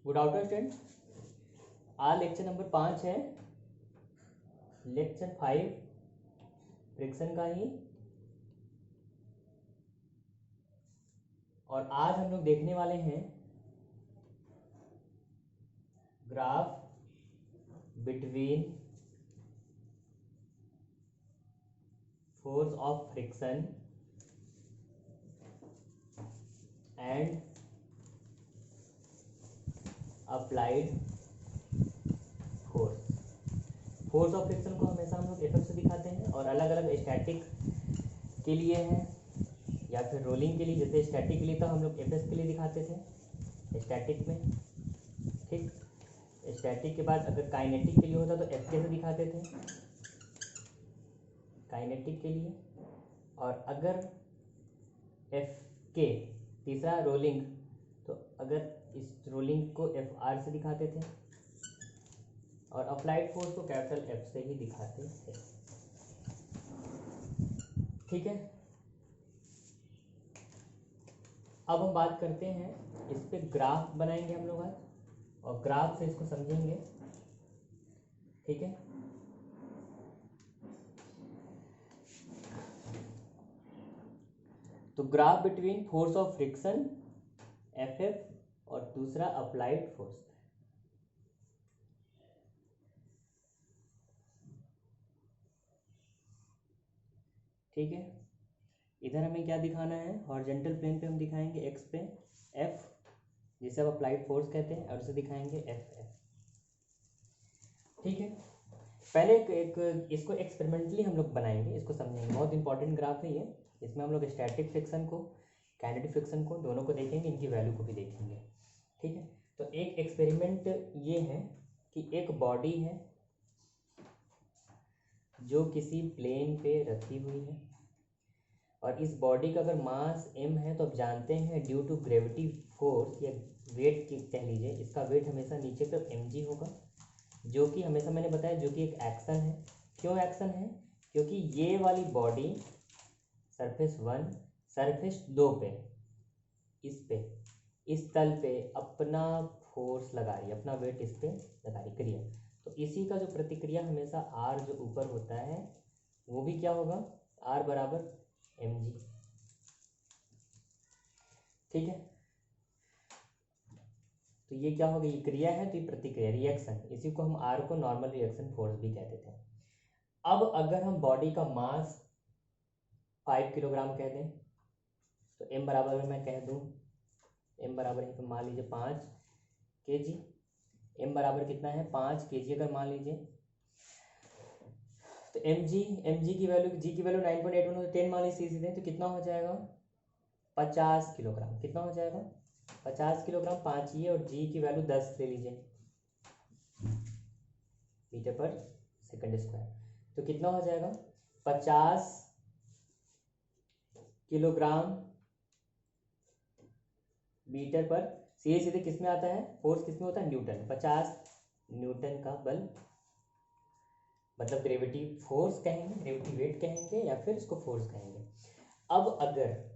Good afternoon student. आज lecture number 5 है, lecture 5 friction का ही। और आज हम लोग देखने वाले हैं graph between force of friction and applied force. Force of friction को हमेशा हम लोग एफ से दिखाते हैं और अलग अलग स्टैटिक के लिए है या फिर रोलिंग के लिए। जैसे स्टैटिक के लिए तो हम लोग एफ के लिए दिखाते थे स्टैटिक में, ठीक। स्टैटिक के बाद अगर काइनेटिक के लिए होता तो एफ से दिखाते थे काइनेटिक के लिए। और अगर एफ के तीसरा रोलिंग, तो अगर इस रोलिंग को एफ आर से दिखाते थे और अप्लाइड फोर्स को कैपिटल एफ से ही दिखाते थे, ठीक है। अब हम बात करते हैं, इस पे ग्राफ बनाएंगे हम लोग आज और ग्राफ से इसको समझेंगे, ठीक है। तो graph between force of friction F F और दूसरा अप्लाइड फोर्स, ठीक है। इधर हमें क्या दिखाना है, हॉरिजॉन्टल प्लेन पे हम दिखाएंगे एक्स पे एफ, जिसे अब अप्लाइड फोर्स कहते हैं, और इसे दिखाएंगे एफ एफ, ठीक है। पहले एक इसको एक्सपेरिमेंटली हम लोग बनाएंगे, इसको समझेंगे। बहुत इंपॉर्टेंट ग्राफ है ये। इसमें हम लोग स्टैटिक फ्रिक्शन को, काइनेटिक फ्रिक्शन को, दोनों को देखेंगे, इनकी वैल्यू को भी देखेंगे, ठीक है। तो एक एक्सपेरिमेंट ये है कि एक बॉडी है जो किसी प्लेन पे रखी हुई है और इस बॉडी का अगर मास m है तो आप जानते हैं ड्यू टू ग्रेविटी फोर्स या वेट की कह लीजिए, इसका वेट हमेशा नीचे पर mg होगा, जो कि हमेशा मैंने बताया जो कि एक एक्शन है। क्यों एक्शन है? क्योंकि ये वाली बॉडी सरफेस 1 सरफेस 2 पे, इस तल पे अपना फोर्स लगा रही है, अपना वेट इस पे लगा रही क्रिया। तो इसी का जो प्रतिक्रिया हमेशा r जो ऊपर होता है वो भी क्या होगा, r बराबर mg, ठीक है। तो ये क्या होगा, ये क्रिया है तो ये प्रतिक्रिया रिएक्शन, इसी को हम r को नॉर्मल रिएक्शन फोर्स भी कहते थे। अब अगर हम बॉडी का मास 5 किलोग्राम कह दें तो m बराबर में मैं कह दूं, m बराबर है तो मान लीजिए 5 kg, m बराबर कितना है 5 kg अगर मान लीजिए, तो mg की वैल्यू, g की वैल्यू 9.81 हो तो 10 मान लीजिए सीधे, तो कितना हो जाएगा 50 किलोग्राम। कितना हो जाएगा 50 किलोग्राम, 5 ये, और g की वैल्यू 10 ले लीजिए मीटर पर सेकंड स्क्वायर, तो कितना हो जाएगा 50 किलोग्राम मीटर पर। सीधे सीधे किस में आता है, फोर्स किस में होता है, न्यूटन। 50 न्यूटन का बल, मतलब ग्रेविटी फोर्स कहेंगे, ग्रेविटी वेट कहेंगे, या फिर इसको फोर्स कहेंगे। अब अगर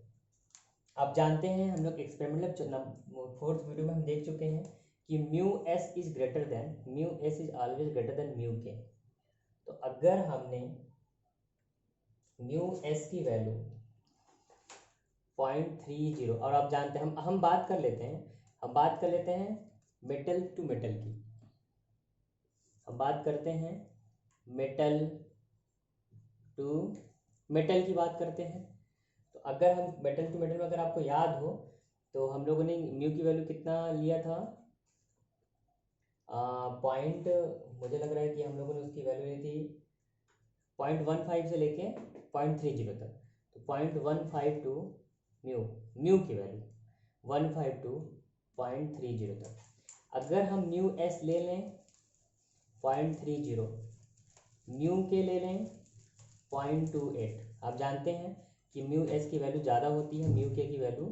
आप जानते हैं, हम लोग एक्सपेरिमेंटल फोर्थ वीडियो में हम देख चुके हैं कि mu S is greater than, mu S is always greater than mu के। तो अगर हमने म्यू एस की वैल्यू 0.30, और आप जानते हैं, हम बात कर लेते हैं मेटल टू मेटल की, हम बात करते हैं मेटल टू मेटल की बात करते हैं। तो अगर हम मेटल टू मेटल में, अगर आपको याद हो तो हम लोगों ने म्यू की वैल्यू कितना लिया था, पॉइंट, मुझे लग रहा है कि हम लोगों ने उसकी वैल्यू ली थी 0.15 से लेके 0.30 तक। तो 0.152 म्यू की वैल्यू 152.30 तक। अगर हम म्यू एस ले लें 0.30, म्यू के ले लें 0.28, आप जानते हैं कि म्यू एस की वैल्यू ज़्यादा होती है, म्यू के की वैल्यू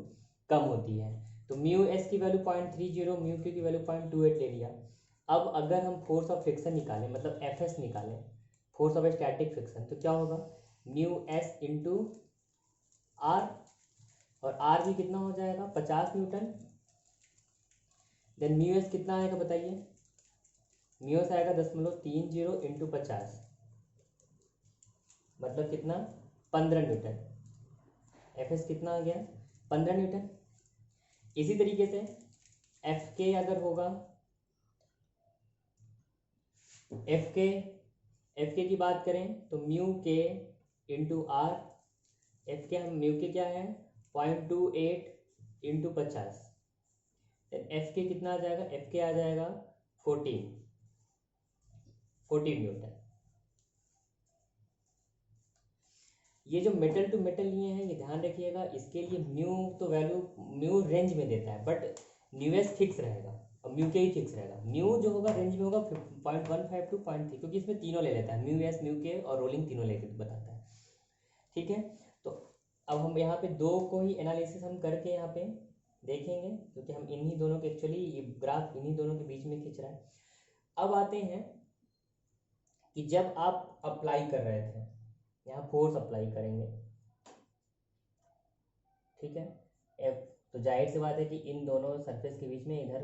कम होती है। तो म्यू एस की वैल्यू 0.30, म्यू के की वैल्यू 0.28 ले लिया। अब अगर हम फोर्स ऑफ फ्रिक्शन निकालें, मतलब एफ एस निकालें, फोर्स ऑफ स्टैटिक फ्रिक्शन, तो क्या होगा म्यू एस इंटू आर, और आर भी कितना हो जाएगा 50 न्यूटन, देन म्यू एस कितना आएगा बताइए, म्यू एस आएगा 10.30 इंटू 50, मतलब कितना 15 न्यूटन। एफ एस कितना आ गया 15 न्यूटन। इसी तरीके से एफ के अगर होगा, एफ के की बात करें तो म्यू के इंटू आर, एफ के हम म्यू के क्या है 0.28 इंटू 50, एफ के कितना आ जाएगा, एफ के आ जाएगा 14 न्यूटन। ये जो मेटल टू मेटल लिए हैं ये ध्यान रखिएगा, इसके लिए म्यू तो वैल्यू म्यू रेंज में देता है, बट म्यू एस फिक्स रहेगा और म्यू के ही फिक्स रहेगा। म्यू जो होगा रेंज में होगा 0.15 टू 0.3, क्योंकि इसमें तीनों ले लेता है, म्यू एस म्यू के और रोलिंग तीनों लेके बताता है। ठीक है, तो अब हम यहाँ पे दो को ही एनालिसिस हम करके यहाँ पे देखेंगे, क्योंकि हम इन्हीं दोनों के एक्चुअली ये ग्राफ इन्हीं दोनों के बीच में खींच रहा है। अब आते हैं कि जब आप अप्लाई कर रहे थे, यहाँ फोर्स अप्लाई करेंगे, ठीक है, एफ, तो जाहिर सी बात है कि इन दोनों सरफेस के बीच में इधर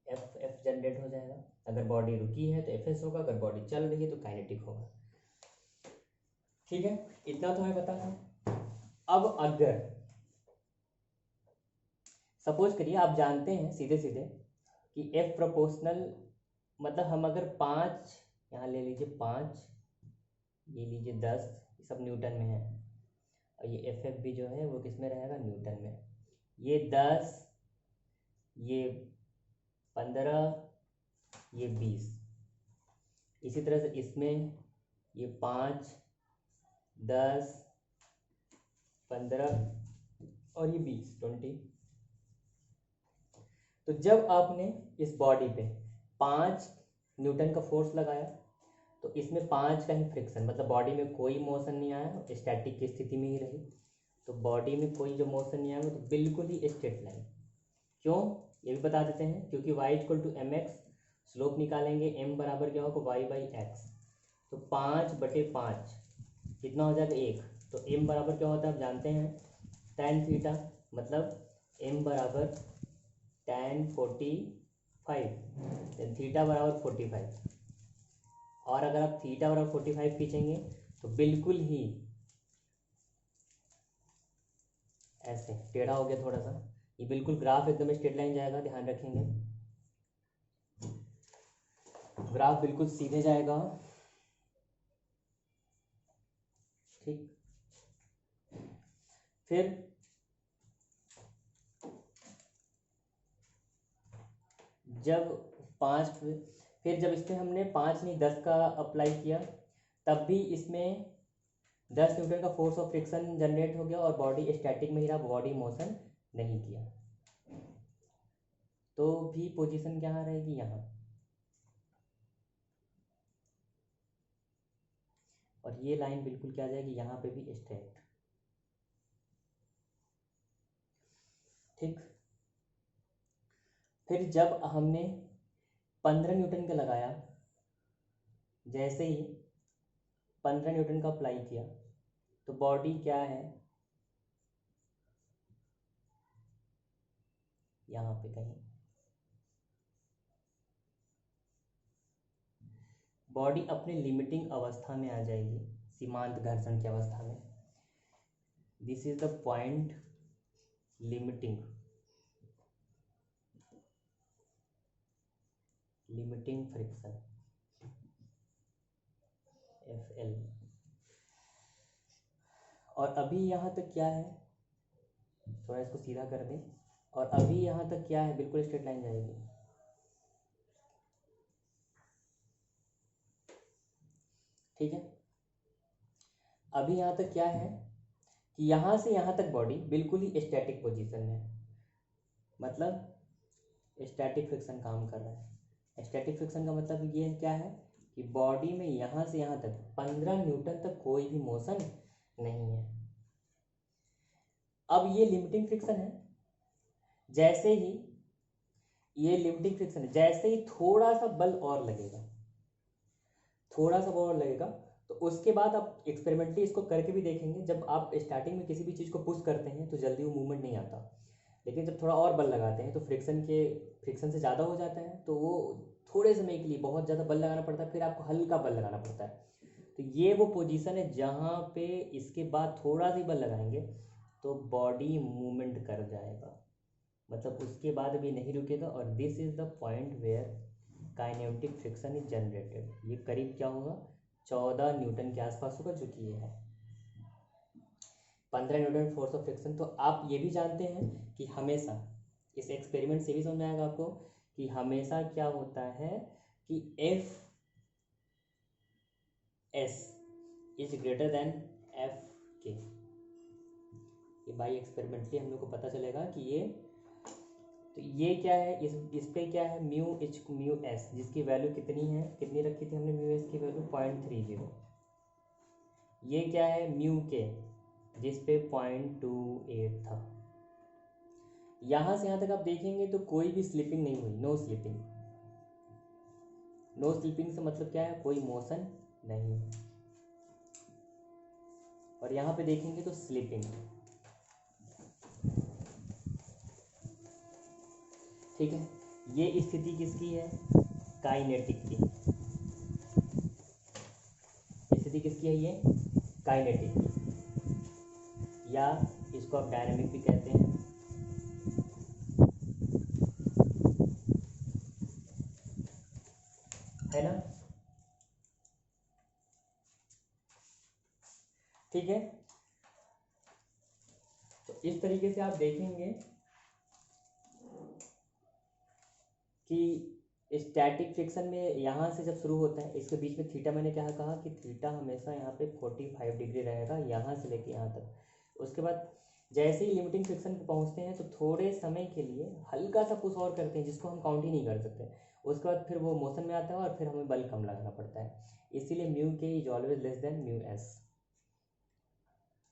एफ एफ जनरेट हो जाएगा। अगर बॉडी रुकी है तो एफ एस होगा, अगर बॉडी चल रही है तो काइनेटिक होगा। ठीक है, इतना तो हमें पता है। अब अगर सपोज करिए आप जानते हैं सीधे सीधे कि एफ प्रोपोर्शनल, मतलब हम अगर 5 यहाँ ले लीजिए 5, ये लीजिए 10, ये सब न्यूटन में है, और ये एफ एफ भी जो है वो किस में रहेगा न्यूटन में। ये 10, ये 15, ये 20, इसी तरह से इसमें ये 5, 10, 15 और ये 20, 20। तो जब आपने इस बॉडी पे 5 न्यूटन का फोर्स लगाया तो इसमें 5 का ही फ्रिक्शन, मतलब बॉडी में कोई मोशन नहीं आया, स्टैटिक की स्थिति में ही रही। तो बॉडी में कोई जो मोशन नहीं आया तो बिल्कुल ही स्ट्रेट लाइन। क्यों, ये भी बता देते हैं, क्योंकि y equal to m x, slope निकालेंगे m बराबर क्या होगा y बाई एक्स, तो 5/5 कितना हो जाएगा 1। तो m बराबर क्या होता है आप जानते हैं tan थीटा, मतलब m बराबर tan 45, थीटा बराबर 45। और अगर आप थीटा बराबर 45 खींचेंगे तो बिल्कुल ही ऐसे टेढ़ा हो गया थोड़ा सा, ये बिल्कुल ग्राफ एकदम स्ट्रेट लाइन जाएगा, ध्यान रखेंगे ग्राफ बिल्कुल सीधे जाएगा। ठीक, फिर जब 5, फिर जब इसमें हमने 5 नहीं 10 का अप्लाई किया, तब भी इसमें 10 न्यूटन का फोर्स ऑफ फ्रिक्शन जनरेट हो गया और बॉडी स्टैटिक में ही रहा, बॉडी मोशन नहीं किया, तो भी पोजीशन क्या रहेगी यहाँ, और ये लाइन बिल्कुल क्या आ जाएगी यहाँ पे भी स्ट्रेट। ठीक, फिर जब हमने 15 न्यूटन का लगाया, जैसे ही 15 न्यूटन का अप्लाई किया तो बॉडी क्या है यहाँ पे कहीं, बॉडी अपने लिमिटिंग अवस्था में आ जाएगी, सीमांत घर्षण की अवस्था में। This is the point limiting friction FL। और अभी यहाँ तक क्या है, थोड़ा इसको सीधा कर दें, और अभी यहाँ तक क्या है बिल्कुल स्ट्रेट लाइन जाएगी। ठीक है, अभी यहाँ तक क्या है कि यहाँ से यहाँ तक बॉडी बिल्कुल ही स्टैटिक पोजीशन में है, मतलब स्टैटिक फ्रिक्शन काम कर रहा है। स्टैटिक फ्रिक्शन का मतलब ये क्या है कि बॉडी में यहाँ से यहाँ तक 15 न्यूटन तक कोई भी मोशन नहीं है। अब ये लिमिटिंग फ्रिक्शन है, जैसे ही ये लिमिटिंग फ्रिक्शन है, जैसे ही थोड़ा सा बल और लगेगा, थोड़ा सा बल और लगेगा, तो उसके बाद आप एक्सपेरिमेंटली इसको करके भी देखेंगे। जब आप स्टार्टिंग में किसी भी चीज़ को पुश करते हैं तो जल्दी वो मूवमेंट नहीं आता, लेकिन जब थोड़ा और बल लगाते हैं तो फ्रिक्शन से ज़्यादा हो जाता है, तो वो थोड़े समय के लिए बहुत ज़्यादा बल लगाना पड़ता है, फिर आपको हल्का बल लगाना पड़ता है। तो ये वो पोजीशन है जहाँ पे इसके बाद थोड़ा सी बल लगाएंगे तो बॉडी मूवमेंट कर जाएगा, मतलब उसके बाद भी नहीं रुकेगा। और this is the point where kinetic friction is generated. ये करीब क्या होगा, 14 न्यूटन के आसपास होगा, जो कि ये है 15 न्यूटन फोर्स ऑफ फ्रिक्शन। तो आप ये भी जानते हैं कि हमेशा इस एक्सपेरिमेंट से भी समझ में आएगा आपको कि हमेशा क्या होता है कि F S is greater than F के। ये बाई एक्सपेरिमेंटली हम लोग को पता चलेगा कि ये, तो ये क्या है, इस पे क्या है म्यू एस, जिसकी वैल्यू कितनी है, कितनी रखी थी हमने म्यू एस की वैल्यू 0.30। ये क्या है म्यू के, जिस पे 0.28 था। यहाँ से यहाँ तक आप देखेंगे तो कोई भी स्लिपिंग नहीं हुई, नो स्लिपिंग। नो स्लिपिंग से मतलब क्या है, कोई मोशन नहीं। और यहाँ पे देखेंगे तो स्लिपिंग, ठीक है। ये स्थिति किसकी है, काइनेटिक की। स्थिति किसकी है, ये काइनेटिक की, या इसको आप डायनामिक भी कहते हैं। है ना, ठीक है। तो इस तरीके से आप देखेंगे कि स्टैटिक फ्रिक्शन में यहाँ से जब शुरू होता है, इसके बीच में थीटा, मैंने क्या कहा कि थीटा हमेशा यहाँ पे 45 डिग्री रहेगा, यहाँ से लेके यहाँ तक। उसके बाद जैसे ही लिमिटिंग फ्रिक्शन पे पहुँचते हैं तो थोड़े समय के लिए हल्का सा पुश और करते हैं, जिसको हम काउंट ही नहीं कर सकते। उसके बाद फिर वो मोशन में आता है और फिर हमें बल कम लगाना पड़ता है, इसीलिए म्यू के is always less than mu S,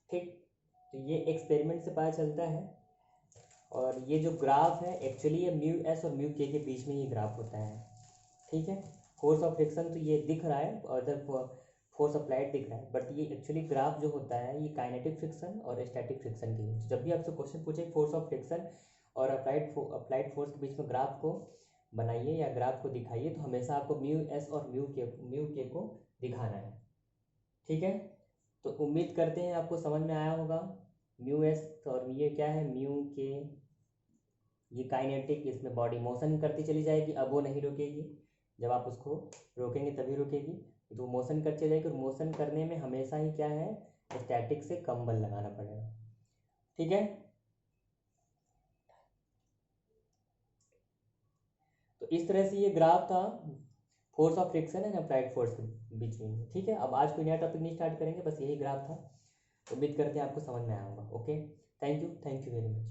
ठीक। तो ये एक्सपेरिमेंट से पता चलता है। और ये जो ग्राफ है एक्चुअली ये म्यू एस और म्यू के बीच में ये ग्राफ होता है, ठीक है। फोर्स ऑफ फ्रिक्शन तो ये दिख रहा है और इधर फोर्स अप्लाइड दिख रहा है, बट ये एक्चुअली ग्राफ जो होता है ये काइनेटिक फ्रिक्शन और स्टैटिक फ्रिक्शन की है। जब भी आपसे क्वेश्चन पूछे फोर्स ऑफ फ्रिक्शन और अप्लाइड फोर्स के बीच में ग्राफ को बनाइए या ग्राफ को दिखाइए, तो हमेशा आपको म्यू एस और म्यू के को दिखाना है, ठीक है। तो उम्मीद करते हैं आपको समझ में आया होगा। म्यू एस और ये क्या है, म्यू के, ये काइनेटिक, इसमें बॉडी मोशन करती चली जाएगी, अब वो नहीं रुकेगी, जब आप उसको रोकेंगे तभी रुकेगी। तो मोशन कर चली जाएगी, और मोशन करने में हमेशा ही क्या है, स्टैटिक से कम बल लगाना पड़ेगा, ठीक है। तो इस तरह से ये ग्राफ था force of friction and applied force के बीच में, ठीक है। अब आज कोई नया टॉपिक नहीं स्टार्ट करेंगे, बस यही ग्राफ था। उम्मीद करते हैं आपको समझ में आया होगा। Okay, thank you very much.